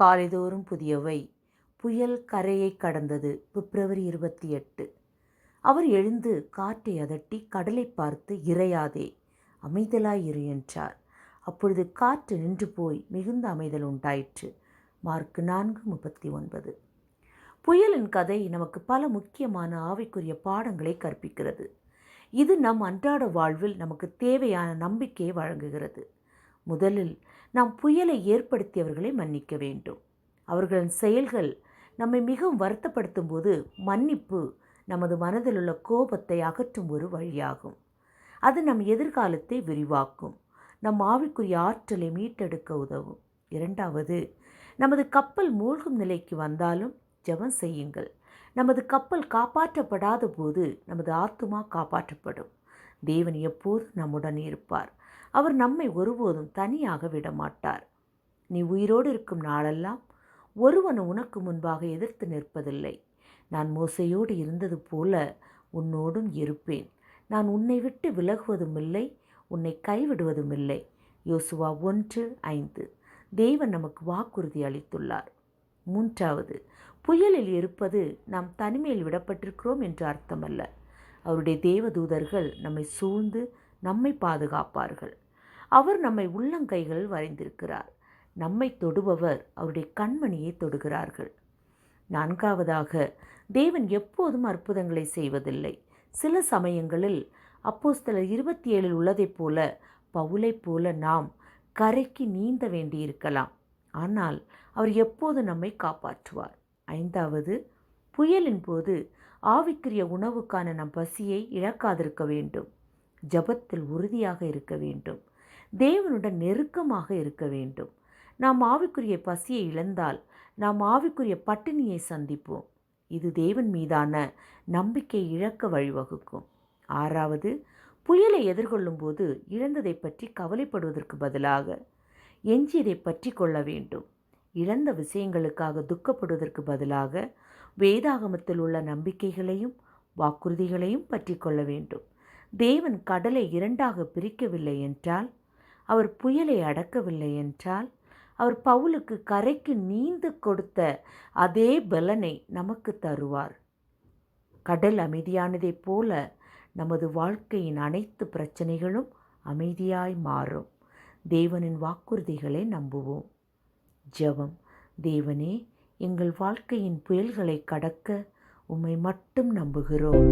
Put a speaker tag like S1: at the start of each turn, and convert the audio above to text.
S1: காலைதோறும் புதியவை. புயல் கரையை கடந்தது. பிப்ரவரி 28. அவர் எழுந்து காற்றை அதட்டி கடலை பார்த்து, இறையாதே, அமைதலாயிரு என்றார். அப்பொழுது காற்று நின்று போய் மிகுந்த அமைதல் உண்டாயிற்று. மார்க் 4:39. புயலின் கதை நமக்கு பல முக்கியமான ஆவிக்குரிய பாடங்களை கற்பிக்கிறது. இது நம் அன்றாட வாழ்வில் நமக்கு தேவையான நம்பிக்கையை வழங்குகிறது. முதலில் நாம் புயலை ஏற்படுத்தியவர்களை மன்னிக்க வேண்டும். அவர்களின் செயல்கள் நம்மை மிகவும் வருத்தப்படுத்தும் போது மன்னிப்பு நமது மனதில் உள்ள கோபத்தை அகற்றும் ஒரு வழியாகும். அது நம் எதிர்காலத்தை விரிவாக்கும், நம் ஆவிக்குரிய ஆற்றலை மீட்டெடுக்க உதவும். இரண்டாவது, நமது கப்பல் மூழ்கும் நிலைக்கு வந்தாலும் ஜெபம் செய்யுங்கள். நமது கப்பல் காப்பாற்றப்படாத போது நமது ஆத்துமா காப்பாற்றப்படும். தேவன் எப்போதும் நம்முடன் இருப்பார். அவர் நம்மை ஒருபோதும் தனியாக விடமாட்டார். நீ உயிரோடு இருக்கும் நாளெல்லாம் ஒருவனும் உனக்கு முன்பாக எதிர்த்து நிற்பதில்லை. நான் மோசேயோடு இருந்தது போல உன்னோடும் இருப்பேன். நான் உன்னை விட்டு விலகுவதும் இல்லை, உன்னை கைவிடுவதும் இல்லை. யோசுவா 1:5. தேவன் நமக்கு வாக்குறுதி அளித்துள்ளார். மூன்றாவது, புயலில் இருப்பது நாம் தனிமையில் விடப்பட்டிருக்கிறோம் என்று அர்த்தமல்ல. அவருடைய தேவதூதர்கள் நம்மை சூழ்ந்து நம்மை பாதுகாப்பார்கள். அவர் நம்மை உள்ளங்கைகள் வரைந்திருக்கிறார். நம்மை தொடுபவர் அவருடைய கண்மணியை தொடுகிறார்கள். நான்காவதாக, தேவன் எப்போதும் அற்புதங்களை செய்வதில்லை. சில சமயங்களில் அப்போஸ்தலர் 27 உள்ளதைப் போல, பவுலைப் போல நாம் கரைக்கு நீந்த வேண்டியிருக்கலாம். ஆனால் அவர் எப்போது நம்மை காப்பாற்றுவார். ஐந்தாவது, புயலின் போது ஆவிக்குரிய உணவுக்கான நம் பசியை இழக்காதிருக்க வேண்டும். ஜெபத்தில் உறுதியாக இருக்க வேண்டும். தேவனுடன் நெருக்கமாக இருக்க வேண்டும். நாம் ஆவிக்குரிய பசியை இழந்தால் நாம் ஆவிக்குரிய பட்டினியை சந்திப்போம். இது தேவன் மீதான நம்பிக்கை இழக்க வழிவகுக்கும். ஆறாவது, புயலை எதிர்கொள்ளும் போது இழந்ததை பற்றி கவலைப்படுவதற்கு பதிலாக எஞ்சியதை பற்றி கொள்ள வேண்டும். இழந்த விஷயங்களுக்காக துக்கப்படுவதற்கு பதிலாக வேதாகமத்தில் உள்ள நம்பிக்கைகளையும் வாக்குறுதிகளையும் பற்றி கொள்ள வேண்டும். தேவன் கடலை இரண்டாக பிரிக்கவில்லை என்றால், அவர் புயலை அடக்கவில்லை என்றால், அவர் பவுலுக்கு கரைக்கு நீந்த கொடுத்த அதே பலனை நமக்கு தருவார். கடல் அமைதியானதைப் போல நமது வாழ்க்கையின் அனைத்து பிரச்சனைகளும் அமைதியாய் மாறும். தேவனின் வாக்குறுதிகளை நம்புவோம். ஜெபம். தேவனே, எங்கள் வாழ்க்கையின் புயல்களை கடக்க உம்மை மட்டும் நம்புகிறோம்.